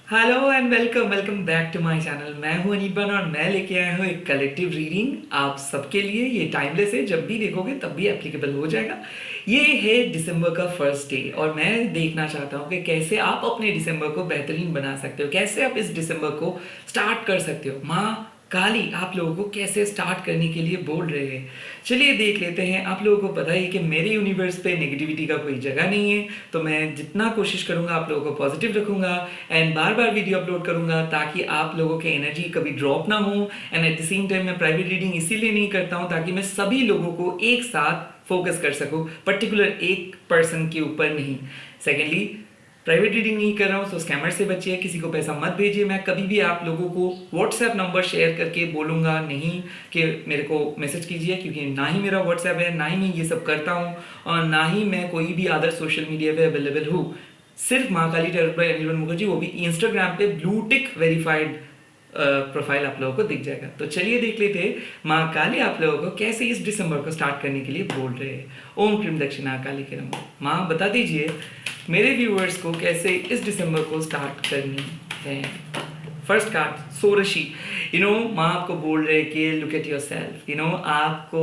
Hello and welcome welcome back to my channel. मैं हूं अनीबन और मैं लेके आया हूं एक कलेक्टिव रीडिंग आप सबके लिए। ये टाइमलेस है, जब भी देखोगे तब भी एप्लीकेबल हो जाएगा। ये है दिसंबर का फर्स्ट डे और मैं देखना चाहता हूं कि कैसे आप अपने दिसंबर को बेहतरीन बना सकते हो, कैसे आप इस दिसंबर को स्टार्ट कर सकते हो। माँ काली आप लोगों को कैसे स्टार्ट करने के लिए बोल रहे हैं। चलिए देख लेते हैं। आप लोगों को पता है कि मेरे यूनिवर्स पे नेगेटिविटी का कोई जगह नहीं है, तो मैं जितना कोशिश करूंगा आप लोगों को पॉजिटिव रखूंगा and bar bar video upload करूंगा ताकि आप लोगों की एनर्जी कभी ड्रॉप ना हो। And eight the same time मैं प्राइवेट रीडिंग इसीलिए नहीं करता हूं ताकि मैं सभी लोगों को एक साथ फोकस कर सकूं, पर्टिकुलर एक पर्सन के ऊपर नहीं। सेकेंडली, प्राइवेट रीडिंग नहीं कर रहा हूँ तो स्कैमर से बचिए, किसी को पैसा मत भेजिए। मैं कभी भी आप लोगों को व्हाट्सएप नंबर शेयर करके बोलूँगा नहीं कि मेरे को मैसेज कीजिए, क्योंकि ना ही मेरा व्हाट्सएप है, ना ही मैं ये सब करता हूँ और ना ही मैं कोई भी अदर सोशल मीडिया पे अवेलेबल हूँ। सिर्फ माँ काली टेरर बाय अनिर्बन मुखर्जी, वो भी इंस्टाग्राम पे ब्लू टिक वेरीफाइड प्रोफाइल आप लोगों को दिख जाएगा। तो चलिए देख लेते हैं माँ काली आप लोगों को कैसे इस दिसंबर को स्टार्ट करने के लिए बोल रहे हैं। ओम क्रीम दक्षिणा काली के नमः। माँ बता दीजिए मेरे व्यूअर्स को कैसे इस दिसंबर को स्टार्ट करनी है। फर्स्ट कार्ड सोरशी। माँ आपको बोल रहे हैं कि लुक एट योर सेल्फ। आपको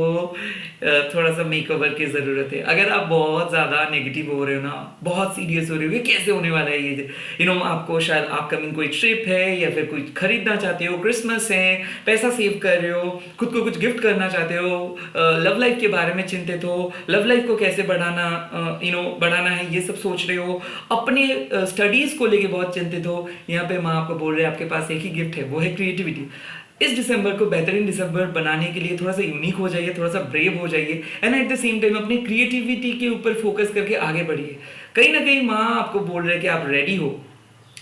थोड़ा सा मेकओवर की ज़रूरत है। अगर आप बहुत ज़्यादा नेगेटिव हो रहे हो ना, बहुत सीरियस हो रहे हो, ये कैसे होने वाला है ये, आपको शायद अपकमिंग कोई ट्रिप है या फिर कोई खरीदना चाहते हो, क्रिसमस है, पैसा सेव कर रहे हो, खुद को कुछ गिफ्ट करना चाहते हो, लव लाइफ के बारे में चिंतित हो, लव लाइफ को कैसे बढ़ाना बढ़ाना है ये सब सोच रहे हो, अपने स्टडीज़ को लेके बहुत चिंतित हो। यहाँ पे माँ आपको बोल रहे हैं आपके पास एक ही गिफ्ट है, वो है क्रिएटिविटी। इस दिसंबर को बेहतरीन दिसंबर बनाने के लिए थोड़ा सा यूनिक हो जाइए, थोड़ा सा ब्रेव हो जाइए and eight the same time अपनी क्रिएटिविटी के ऊपर फोकस करके आगे बढ़िए। कहीं ना कहीं माँ आपको बोल रहे हैं कि आप रेडी हो,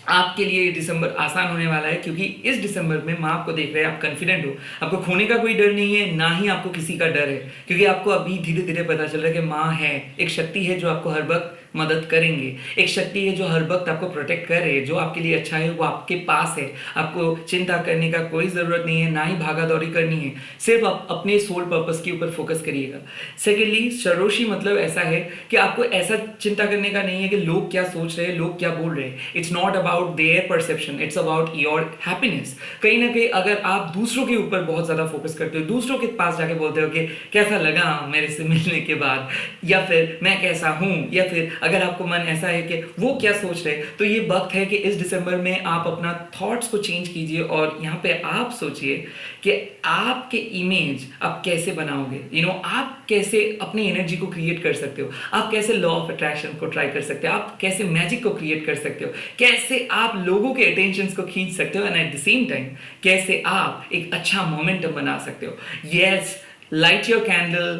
आपके लिए ये दिसंबर आसान होने वाला है, क्योंकि इस दिसंबर में माँ आपको देख रहे हैं आप कॉन्फिडेंट हो, आपको खोने का कोई डर नहीं है, ना ही आपको किसी का डर है, क्योंकि आपको अभी धीरे धीरे पता चल रहा है कि माँ है, एक शक्ति है जो आपको हर वक्त मदद करेंगे, एक शक्ति है जो हर वक्त आपको प्रोटेक्ट कर रही है, जो आपके लिए अच्छा है वो आपके पास है। आपको चिंता करने का कोई ज़रूरत नहीं है, ना ही भागा दौड़ी करनी है, सिर्फ आप अपने सोल पर्पस के ऊपर फोकस करिएगा। सेकेंडली, सरोशी मतलब ऐसा है कि आपको ऐसा चिंता करने का नहीं है कि लोग क्या सोच रहे हैं, लोग क्या बोल रहे हैं। It's not about their perception, it's about your happiness. कहीं ना कहीं अगर आप दूसरों के ऊपर बहुत ज़्यादा फोकस करते हो, दूसरों के पास जाके बोलते हो कि कैसा लगा मेरे से मिलने के बाद, या फिर मैं कैसा हूँ, या फिर अगर आपको मन ऐसा है कि वो क्या सोच रहे हैं, तो ये वक्त है कि इस दिसंबर में आप अपना थॉट्स को चेंज कीजिए और यहाँ पे आप सोचिए कि आपके इमेज आप कैसे बनाओगे। आप कैसे अपनी एनर्जी को क्रिएट कर सकते हो, आप कैसे लॉ ऑफ अट्रैक्शन को ट्राई कर सकते हो, आप कैसे मैजिक को क्रिएट कर सकते हो, कैसे आप लोगों के अटेंशन को खींच सकते हो and eight the same time कैसे आप एक अच्छा मोमेंटम बना सकते हो। Yes, light your candle,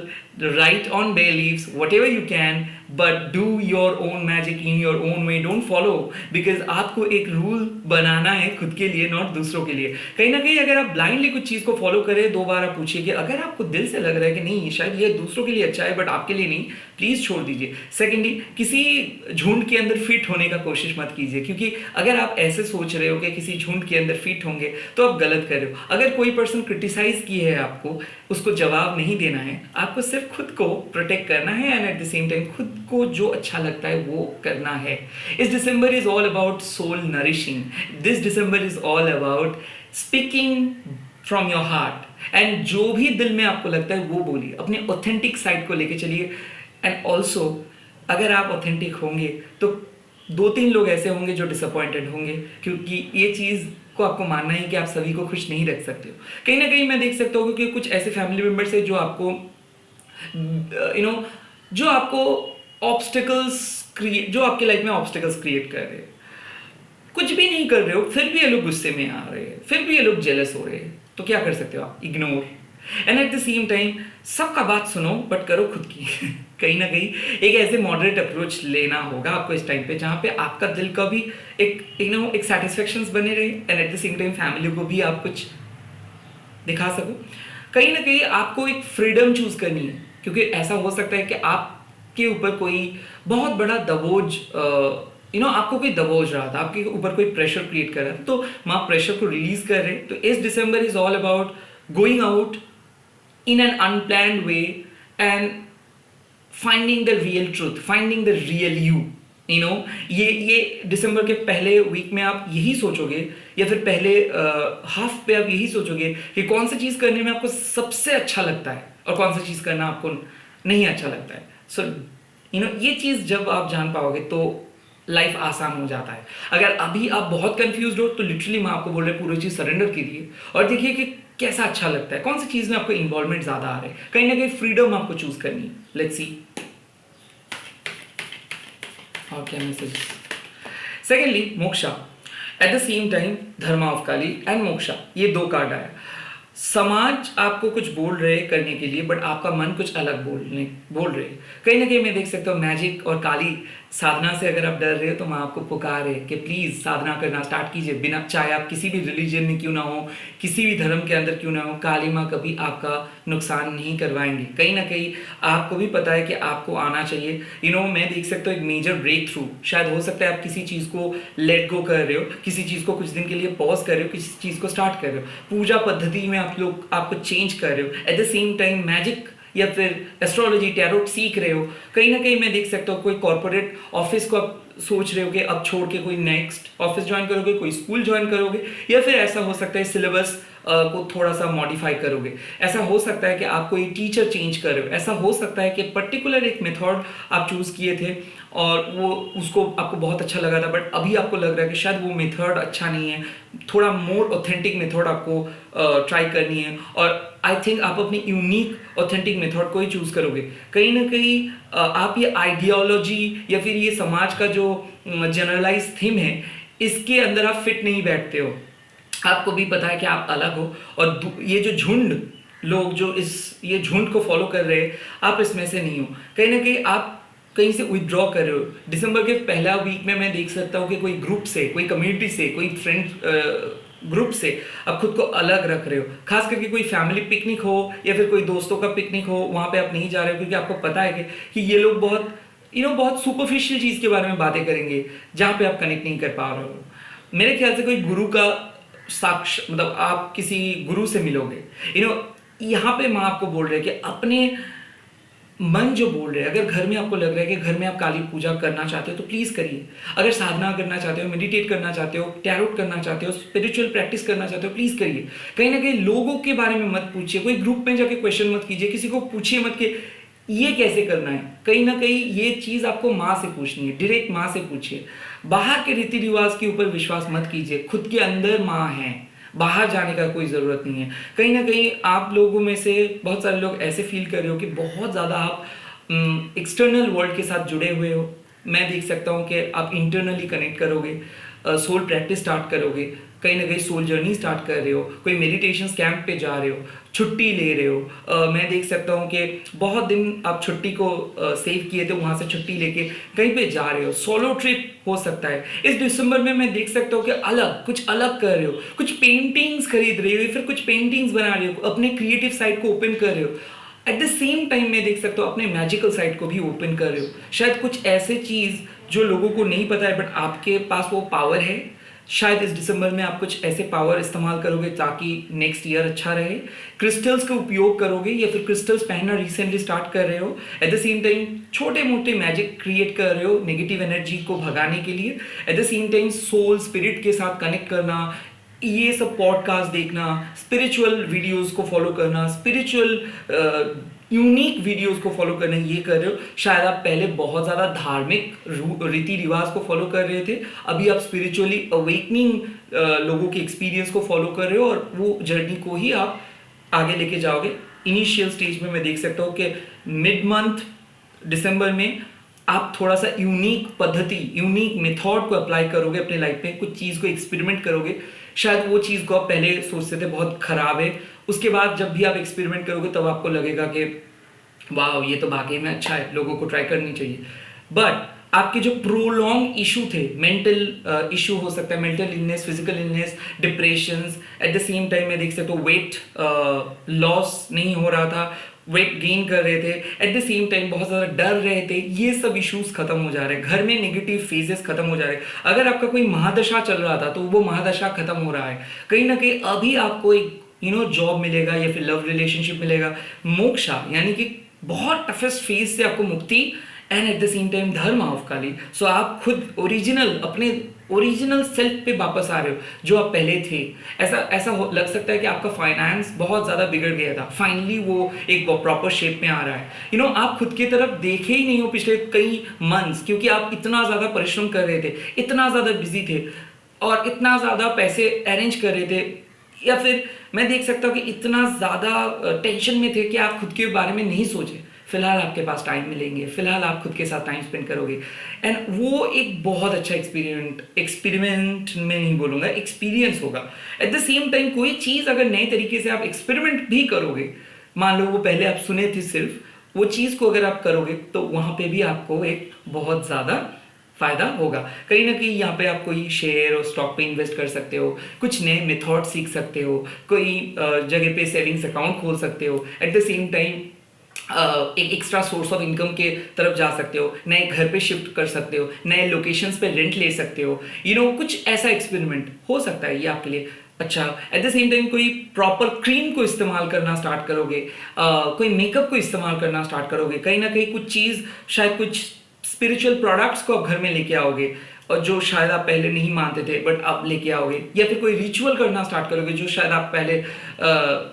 write on bay leaves, whatever you can, but do your own magic in your own way. Don't follow, because आपको एक रूल बनाना है खुद के लिए, नॉट दूसरों के लिए। कहीं ना कहीं अगर आप ब्लाइंडली कुछ चीज़ को फॉलो करें, दो बार आप पूछिए कि अगर आपको दिल से लग रहा है कि नहीं शायद ये दूसरों के लिए अच्छा है बट आपके लिए नहीं, प्लीज़ छोड़ दीजिए। सेकेंडली, किसी झुंड के अंदर फिट होने का कोशिश मत कीजिए, क्योंकि अगर आप ऐसे सोच रहे हो कि किसी झुंड के अंदर फिट होंगे तो आप गलत कर रहे हो। अगर कोई पर्सन क्रिटिसाइज किए है आपको, उसको जवाब नहीं देना है, आपको सिर्फ खुद को प्रोटेक्ट करना है and eight the same time खुद को जो अच्छा लगता है वो करना है। इस December is all about soul nourishing. This December is all about speaking from your heart and जो भी दिल में आपको लगता है वो बोलिए, अपने ऑथेंटिक साइड को लेके चलिए। एंड ऑल्सो अगर आप ऑथेंटिक होंगे तो दो तीन लोग ऐसे होंगे जो डिसअपॉइंटेड होंगे, क्योंकि ये चीज़ को आपको मानना है कि आप सभी को खुश नहीं रख सकते हो। कहीं ना कहीं मैं देख सकता हूँ कि कुछ ऐसे फैमिली मेम्बर्स है जो आपको जो आपको ऑब्स्टिकल्स क्रिएट, जो आपके लाइफ में ऑब्स्टिकल्स क्रिएट कर रहे हैं। कुछ भी नहीं कर रहे हो फिर भी ये लोग गुस्से में आ रहे हैं, फिर भी ये लोग जेलस हो रहे हैं, तो क्या कर सकते हो आप? Ignore. And eight the same time सबका बात सुनो बट करो खुद की। कहीं ना कहीं एक ऐसे मॉडरेट अप्रोच लेना होगा आपको इस टाइम पे, जहाँ पे आपका दिल का भी एक सेटिस्फेक्शंस बने रहे and eight the same time family को भी आप कुछ दिखा सको। कहीं ना कहीं आपको एक फ्रीडम चूज करनी है, क्योंकि ऐसा हो सकता है कि आपके ऊपर कोई बहुत बड़ा दबोज आपको कोई दबोच रहा था, आपके ऊपर कोई प्रेशर क्रिएट कर रहा था, तो माँ प्रेशर को रिलीज कर रहे हैं। तो इस December is all about going out in an unplanned way and finding the real truth, finding the real you ये दिसंबर के पहले वीक में आप यही सोचोगे, या फिर पहले हाफ पे आप यही सोचोगे कि कौन सी चीज़ करने में आपको सबसे अच्छा लगता है और कौन सी चीज़ करना आपको नहीं अच्छा लगता है। सो ये चीज़ जब आप जान पाओगे तो लाइफ आसान हो जाता है। अगर अभी आप बहुत कंफ्यूज हो तो लिटरली मैं आपको बोल रहा हूँ पूरी चीज़ सरेंडर कीजिए और देखिए कि कैसा अच्छा लगता है, कौन सी चीज़ में आपको इन्वॉल्वमेंट ज़्यादा आ रहा है। कहीं ना कहीं फ्रीडम आपको चूज करनी है। लेट्स सी और क्या message. Secondly moksha, eight the same time Dharma of Kali and moksha, ये दो कार्ड आया। समाज आपको कुछ बोल रहे करने के लिए, बट आपका मन कुछ अलग बोल रहे। कहीं ना कहीं मैं देख सकता हूँ मैजिक और काली साधना से अगर आप डर रहे हो तो मैं आपको पुकार है कि प्लीज़ साधना करना स्टार्ट कीजिए। बिना, चाहे आप किसी भी रिलीजन में क्यों ना हो, किसी भी धर्म के अंदर क्यों ना हो, काली माँ कभी आपका नुकसान नहीं करवाएंगे। कहीं ना कहीं आपको भी पता है कि आपको आना चाहिए। मैं देख सकता हूँ एक मेजर ब्रेक थ्रू, शायद हो सकता है आप किसी चीज़ को लेट गो कर रहे हो, किसी चीज़ को कुछ दिन के लिए पॉज कर रहे हो, किसी चीज़ को स्टार्ट कर रहे हो, पूजा पद्धति में आपको चेंज कर रहे हो। Eight the same time magic या फिर एस्ट्रोलॉजी टैरोट सीख रहे हो। कहीं ना कहीं मैं देख सकता हूँ कोई कॉर्पोरेट ऑफिस को आप सोच रहे हो कि अब छोड़ के कोई नेक्स्ट ऑफिस ज्वाइन करोगे, कोई स्कूल ज्वाइन करोगे, या फिर ऐसा हो सकता है सिलेबस को थोड़ा सा मॉडिफाई करोगे। ऐसा हो सकता है कि आप कोई टीचर चेंज कर रहे हो। ऐसा हो सकता है कि पर्टिकुलर एक मेथड आप चूज किए थे और वो उसको आपको बहुत अच्छा लगा था, बट अभी आपको लग रहा है कि शायद वो मेथड अच्छा नहीं है, थोड़ा मोर ऑथेंटिक मेथड आपको ट्राई करनी है। और आई थिंक आप अपनी यूनिक ऑथेंटिक मेथड को ही चूज करोगे। कहीं ना कहीं आप ये आइडियोलॉजी या फिर ये समाज का जो जनरलाइज थीम है, इसके अंदर आप फिट नहीं बैठते हो। आपको भी पता है कि आप अलग हो, और ये जो झुंड लोग जो ये झुंड को फॉलो कर रहे हैं, आप इसमें से नहीं हो। कहीं ना कहीं आप कहीं से विथड्रॉ कर रहे हो। दिसंबर के पहला वीक में मैं देख सकता हूँ कि कोई ग्रुप से, कोई कम्युनिटी से, कोई फ्रेंड ग्रुप से आप खुद को अलग रख रहे हो। खास करके कोई फैमिली पिकनिक हो या फिर कोई दोस्तों का पिकनिक हो, वहाँ पे आप नहीं जा रहे हो क्योंकि आपको पता है कि ये लोग बहुत सुपरफिशियल चीज़ के बारे में बातें करेंगे जहाँ पे आप कनेक्ट नहीं कर पा रहे हो। मेरे ख्याल से कोई गुरु का मतलब आप किसी गुरु से मिलोगे। यहाँ पे माँ आपको बोल रहे हैं कि अपने मन जो बोल रहे हैं, अगर घर में आपको लग रहा है कि घर में आप काली पूजा करना चाहते हो तो प्लीज करिए। अगर साधना करना चाहते हो, मेडिटेट करना चाहते हो, टैरोट करना चाहते हो, स्पिरिचुअल प्रैक्टिस करना चाहते हो, प्लीज करिए। कहीं ना कहीं लोगों के बारे में मत पूछिए, कोई ग्रुप में जाके क्वेश्चन मत कीजिए, किसी को पूछिए मत कि ये कैसे करना है। कहीं ना कहीं ये चीज आपको माँ से पूछनी है, डायरेक्ट माँ से पूछिए। बाहर के रीति रिवाज के ऊपर विश्वास मत कीजिए, खुद के अंदर माँ है, बाहर जाने का कोई ज़रूरत नहीं है। कहीं ना कहीं आप लोगों में से बहुत सारे लोग ऐसे फील कर रहे हो कि बहुत ज़्यादा आप एक्सटर्नल वर्ल्ड के साथ जुड़े हुए हो। मैं देख सकता हूँ कि आप इंटरनली कनेक्ट करोगे, सोल प्रैक्टिस स्टार्ट करोगे, कहीं ना कहीं सोल जर्नी स्टार्ट कर रहे हो, कोई मेडिटेशन कैंप पे जा रहे हो, छुट्टी ले रहे हो। मैं देख सकता हूँ कि बहुत दिन आप छुट्टी को सेव किए थे, वहाँ से छुट्टी लेके कहीं पे जा रहे हो। सोलो ट्रिप हो सकता है इस दिसंबर में। मैं देख सकता हूँ कि कुछ अलग कर रहे हो, कुछ पेंटिंग्स खरीद रहे हो, फिर कुछ पेंटिंग्स बना रहे हो, अपने क्रिएटिव साइड को ओपन कर रहे हो। एट द सेम टाइम मैं देख सकता हूँ अपने मैजिकल साइड को भी ओपन कर रहे हो। शायद कुछ ऐसे चीज़ जो लोगों को नहीं पता है, बट आपके पास वो पावर है। शायद इस दिसंबर में आप कुछ ऐसे पावर इस्तेमाल करोगे ताकि नेक्स्ट ईयर अच्छा रहे। क्रिस्टल्स का उपयोग करोगे या फिर क्रिस्टल्स पहनना रिसेंटली स्टार्ट कर रहे हो। एट द सेम टाइम छोटे मोटे मैजिक क्रिएट कर रहे हो नेगेटिव एनर्जी को भगाने के लिए। At the same time soul spirit के साथ कनेक्ट करना, ये सब पॉडकास्ट देखना, स्पिरिचुअल वीडियोस को फॉलो करना, स्पिरिचुअल यूनिक वीडियोस को फॉलो करना, ये कर रहे हो। शायद आप पहले बहुत ज़्यादा धार्मिक रीति रिवाज को फॉलो कर रहे थे, अभी आप स्पिरिचुअली अवेकनिंग लोगों के एक्सपीरियंस को फॉलो कर रहे हो और वो जर्नी को ही आप आगे लेके जाओगे। इनिशियल स्टेज में मैं देख सकता हूँ कि मिड मंथ दिसंबर में आप थोड़ा सा यूनिक पद्धति, यूनिक मेथड को अप्लाई करोगे अपने लाइफ में, कुछ चीज़ को एक्सपेरिमेंट करोगे। शायद वो चीज़ को आप पहले सोचते थे बहुत खराब है, उसके बाद जब भी आप एक्सपेरिमेंट करोगे तब आपको लगेगा कि वाह ये तो वाकई में अच्छा है, लोगों को ट्राई करनी चाहिए। बट आपके जो प्रोलॉन्ग इशू थे, मेंटल इशू हो सकता है, mental illness, physical illness, depressions, eight the same time मैं देख सकता हूँ वेट लॉस नहीं हो रहा था, वेट गेन कर रहे थे, एट द सेम टाइम बहुत ज़्यादा डर रहे थे, ये सब इश्यूज खत्म हो जा रहे हैं। घर में नेगेटिव फेजेस खत्म हो जा रहे हैं। अगर आपका कोई महादशा चल रहा था तो वो महादशा खत्म हो रहा है। कहीं ना कहीं अभी आपको एक जॉब मिलेगा या फिर लव रिलेशनशिप मिलेगा। मोक्षा यानी कि बहुत टफेस्ट फेज से आपको मुक्ति and eight the same time धर्म ऑफ काली। सो आप खुद ओरिजिनल अपने ओरिजिनल सेल्फ पे वापस आ रहे हो जो आप पहले थे। लग सकता है कि आपका फाइनेंस बहुत ज़्यादा बिगड़ गया था, फाइनली वो एक प्रॉपर शेप में आ रहा है। आप खुद की तरफ देखे ही नहीं हो पिछले कई मंथ्स, क्योंकि आप इतना ज़्यादा परिश्रम कर रहे थे, इतना ज़्यादा बिजी थे और इतना ज़्यादा पैसे अरेंज कर रहे थे, या फिर मैं देख सकता हूँ कि इतना ज़्यादा टेंशन में थे कि आप खुद के बारे में नहीं सोचे। फिलहाल आपके पास टाइम मिलेंगे, फिलहाल आप खुद के साथ टाइम स्पेंड करोगे, एंड वो एक बहुत अच्छा एक्सपेरिमेंट में नहीं बोलूँगा, एक्सपीरियंस होगा। एट द सेम टाइम कोई चीज़ अगर नए तरीके से आप एक्सपेरिमेंट भी करोगे, मान लो वो पहले आप सुने थे सिर्फ, वो चीज़ को अगर आप करोगे तो वहाँ पे भी आपको एक बहुत ज़्यादा फायदा होगा। कहीं ना कहीं यहाँ पे आप कोई शेयर और स्टॉक पे इन्वेस्ट कर सकते हो, कुछ नए मेथड सीख सकते हो, कोई जगह पे सेविंग्स अकाउंट खोल सकते हो, एट द सेम टाइम एक एक्स्ट्रा सोर्स ऑफ इनकम के तरफ जा सकते हो, नए घर पे शिफ्ट कर सकते हो, नए लोकेशंस पे रेंट ले सकते हो। कुछ ऐसा एक्सपेरिमेंट हो सकता है ये आपके लिए अच्छा। एट द सेम टाइम कोई प्रॉपर क्रीम को इस्तेमाल करना स्टार्ट करोगे, कोई मेकअप को इस्तेमाल करना स्टार्ट करोगे, कहीं ना कहीं कुछ चीज़, शायद कुछ स्पिरिचुअल प्रोडक्ट्स को आप घर में लेके आओगे और जो शायद आप पहले नहीं मानते थे बट आप लेके आओगे, या फिर कोई रिचुअल करना स्टार्ट करोगे जो शायद आप पहले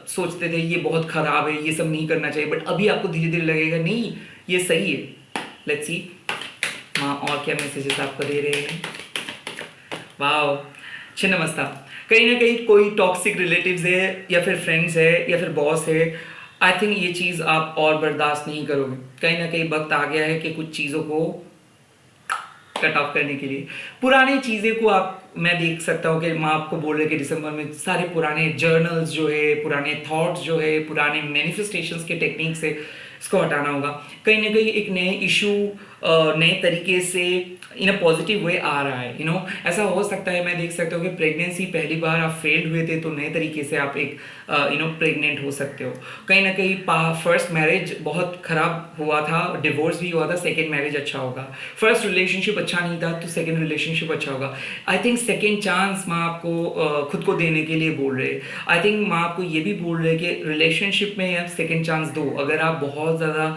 सोचते थे ये बहुत खराब है, ये सब नहीं करना चाहिए, बट अभी आपको धीरे धीरे लगेगा नहीं ये सही है। लेट्स सी माँ और क्या मैसेजेस आपको दे रहे हैं। वाओ, छिन्नमस्ता। कहीं ना कहीं कोई टॉक्सिक रिलेटिव्स है या फिर फ्रेंड्स है या फिर बॉस है, आई थिंक ये चीज़ आप और बर्दाश्त नहीं करोगे। कहीं ना कहीं वक्त आ गया है कि कुछ चीज़ों को कट ऑफ करने के लिए। पुरानी चीज़ें को मैं देख सकता हूँ कि माँ आपको बोल रहे कि दिसंबर में सारे पुराने जर्नल्स जो है, पुराने थॉट्स जो है, पुराने मैनिफेस्टेशंस के टेक्निक्स है, इसको हटाना होगा। कहीं ना कहीं एक नए इशू नए तरीके से इन अ पॉजिटिव वे आ रहा है। ऐसा हो सकता है, मैं देख सकता हूँ कि प्रेगनेंसी पहली बार आप फेल्ड हुए थे तो नए तरीके से आप एक प्रेग्नेंट हो सकते हो। कहीं ना कहीं फर्स्ट मैरिज बहुत खराब हुआ था, डिवोर्स भी हुआ था, सेकेंड मैरिज अच्छा होगा। फर्स्ट रिलेशनशिप अच्छा नहीं था तो सेकेंड रिलेशनशिप अच्छा होगा। आई थिंक सेकेंड चांस माँ आपको खुद को देने के लिए बोल रहे हैं। आई थिंक माँ आपको ये भी बोल रहे हैं कि रिलेशनशिप में आप सेकेंड चांस दो। अगर आप बहुत ज़्यादा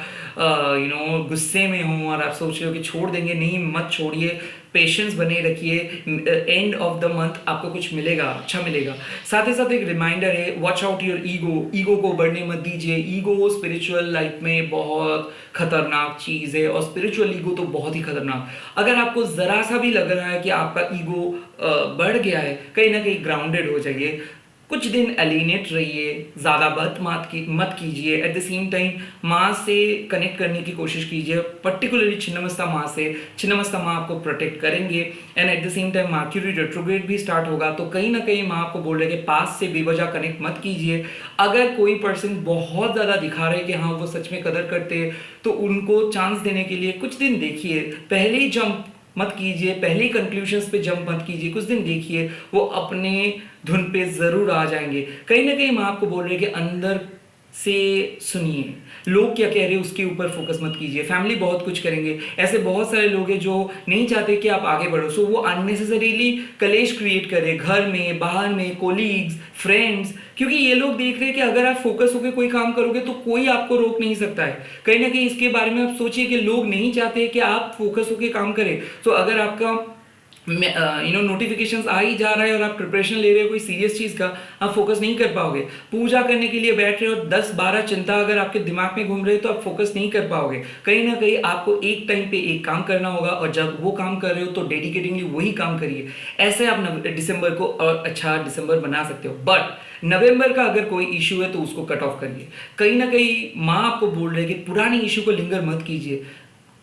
गुस्से में हो और आप सोच रहे हो कि छोड़ देंगे, नहीं मत छोड़िए, पेशेंस बने रखिए, एंड ऑफ द मंथ आपको कुछ मिलेगा, अच्छा मिलेगा। साथ ही साथ एक रिमाइंडर है, वॉच आउट योर ईगो को बढ़ने मत दीजिए। ईगो स्पिरिचुअल लाइफ में बहुत खतरनाक चीज़ है और स्पिरिचुअल ईगो तो बहुत ही खतरनाक। अगर आपको ज़रा सा भी लग रहा है कि आपका ईगो बढ़ गया है, कहीं ना कहीं ग्राउंडेड हो जाइए, कुछ दिन एलिनेट रहिए, ज़्यादा बात मत कीजिए। एट द सेम टाइम माँ से कनेक्ट करने की कोशिश कीजिए, पर्टिकुलरली छिन्नमस्ता माँ से। छिन्नमस्ता माँ आपको प्रोटेक्ट करेंगे। And eight the same time mercury retrograde भी स्टार्ट होगा, तो कहीं ना कहीं माँ आपको बोल रहे हैं कि पास से बेवजह कनेक्ट मत कीजिए। अगर कोई पर्सन बहुत ज़्यादा दिखा रहे कि हाँ वो सच में कदर करते हैं, तो उनको चांस देने के लिए कुछ दिन देखिए। पहले ही जंप मत कीजिए, पहले ही कंक्लूजन्स पे जंप मत कीजिए, कुछ दिन देखिए, वो अपने धुन पे ज़रूर आ जाएंगे। कहीं ना कहीं माँ आपको बोल रहे हैं कि अंदर से सुनिए, लोग क्या कह रहे हैं उसके ऊपर फोकस मत कीजिए। फैमिली बहुत कुछ करेंगे, ऐसे बहुत सारे लोग हैं जो नहीं चाहते कि आप आगे बढ़ो, सो वो अननेसेसरीली कलेश क्रिएट करें घर में, बाहर में, कोलीग्स, फ्रेंड्स, क्योंकि ये लोग देख रहे हैं कि अगर आप फोकस होकर कोई काम करोगे तो कोई आपको रोक नहीं सकता है। कहीं ना कहीं इसके बारे में आप सोचिए कि लोग नहीं चाहते कि आप फोकस होकर काम करें। तो अगर आपका नोटिफिकेशंस आ ही जा रहा है और आप प्रिपरेशन ले रहे हो कोई सीरियस चीज़ का, आप फोकस नहीं कर पाओगे। पूजा करने के लिए बैठ रहे हो, 10-12 चिंता अगर आपके दिमाग में घूम रहे हो तो आप फोकस नहीं कर पाओगे। कहीं ना कहीं आपको एक टाइम पे एक काम करना होगा, और जब वो काम कर रहे हो तो डेडिकेटिंगली वही काम करिए। ऐसे आप दिसंबर को और अच्छा दिसंबर बना सकते हो। बट नवंबर का अगर कोई इशू है तो उसको कट ऑफ करिए। कहीं ना कहीं माँ आपको बोल रहे हैं कि पुराने इशू को लिंगर मत कीजिए।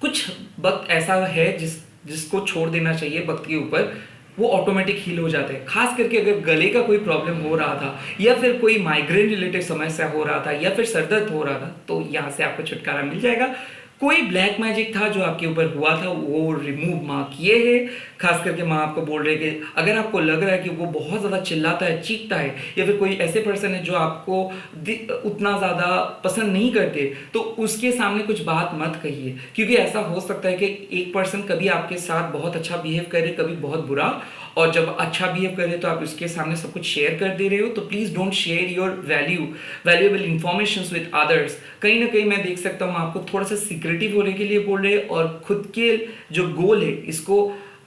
कुछ वक्त ऐसा है जिसको छोड़ देना चाहिए वक्त के ऊपर, वो ऑटोमेटिक हील हो जाते हैं। खास करके अगर गले का कोई प्रॉब्लम हो रहा था, या फिर कोई माइग्रेन रिलेटेड समस्या हो रहा था, या फिर सर दर्द हो रहा था, तो यहाँ से आपको छुटकारा मिल जाएगा। कोई ब्लैक मैजिक था जो आपके ऊपर हुआ था, वो रिमूव माँ किए है। खास करके माँ आपको बोल रहे हैं कि अगर आपको लग रहा है कि वो बहुत ज़्यादा चिल्लाता है, चीखता है, या फिर कोई ऐसे पर्सन है जो आपको उतना ज़्यादा पसंद नहीं करते, तो उसके सामने कुछ बात मत कहिए, क्योंकि ऐसा हो सकता है कि एक पर्सन कभी आपके साथ बहुत अच्छा बिहेव करे, कभी बहुत बुरा, और जब अच्छा बिहेव कर रहे हो तो आप उसके सामने सब कुछ शेयर कर दे रहे हो, तो please don't share your valuable information with others. कहीं ना कहीं मैं देख सकता हूँ आपको थोड़ा सा सिक्रेटिव होने के लिए बोल रहे हैं और खुद के जो गोल है इसको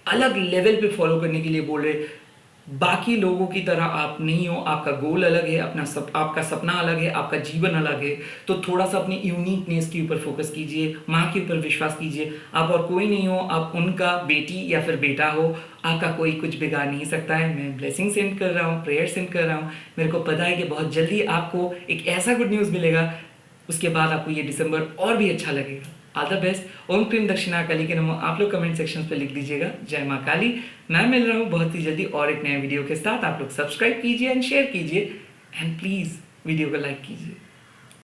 अलग लेवल पे फॉलो करने के लिए बोल रहे हैं। बाकी लोगों की तरह आप नहीं हो, आपका गोल अलग है, आपका सपना अलग है, आपका जीवन अलग है। तो थोड़ा सा अपनी यूनिकनेस के ऊपर फोकस कीजिए, माँ के ऊपर विश्वास कीजिए। आप और कोई नहीं हो, आप उनका बेटी या फिर बेटा हो। आपका कोई कुछ बिगाड़ नहीं सकता है। मैं ब्लेसिंग सेंड कर रहा हूँ, प्रेयर सेंड कर रहा हूँ। मेरे को पता है कि बहुत जल्दी आपको एक ऐसा गुड न्यूज़ मिलेगा, उसके बाद आपको ये दिसंबर और भी अच्छा लगेगा। All the best. ओम क्रीम दक्षिणा काली के नमो आप लोग कमेंट सेक्शन पे लिख दीजिएगा। जय माँ काली। मैं मिल रहा हूँ बहुत ही जल्दी और एक नए वीडियो के साथ। आप लोग सब्सक्राइब कीजिए एंड शेयर कीजिए एंड प्लीज़ वीडियो को लाइक कीजिए।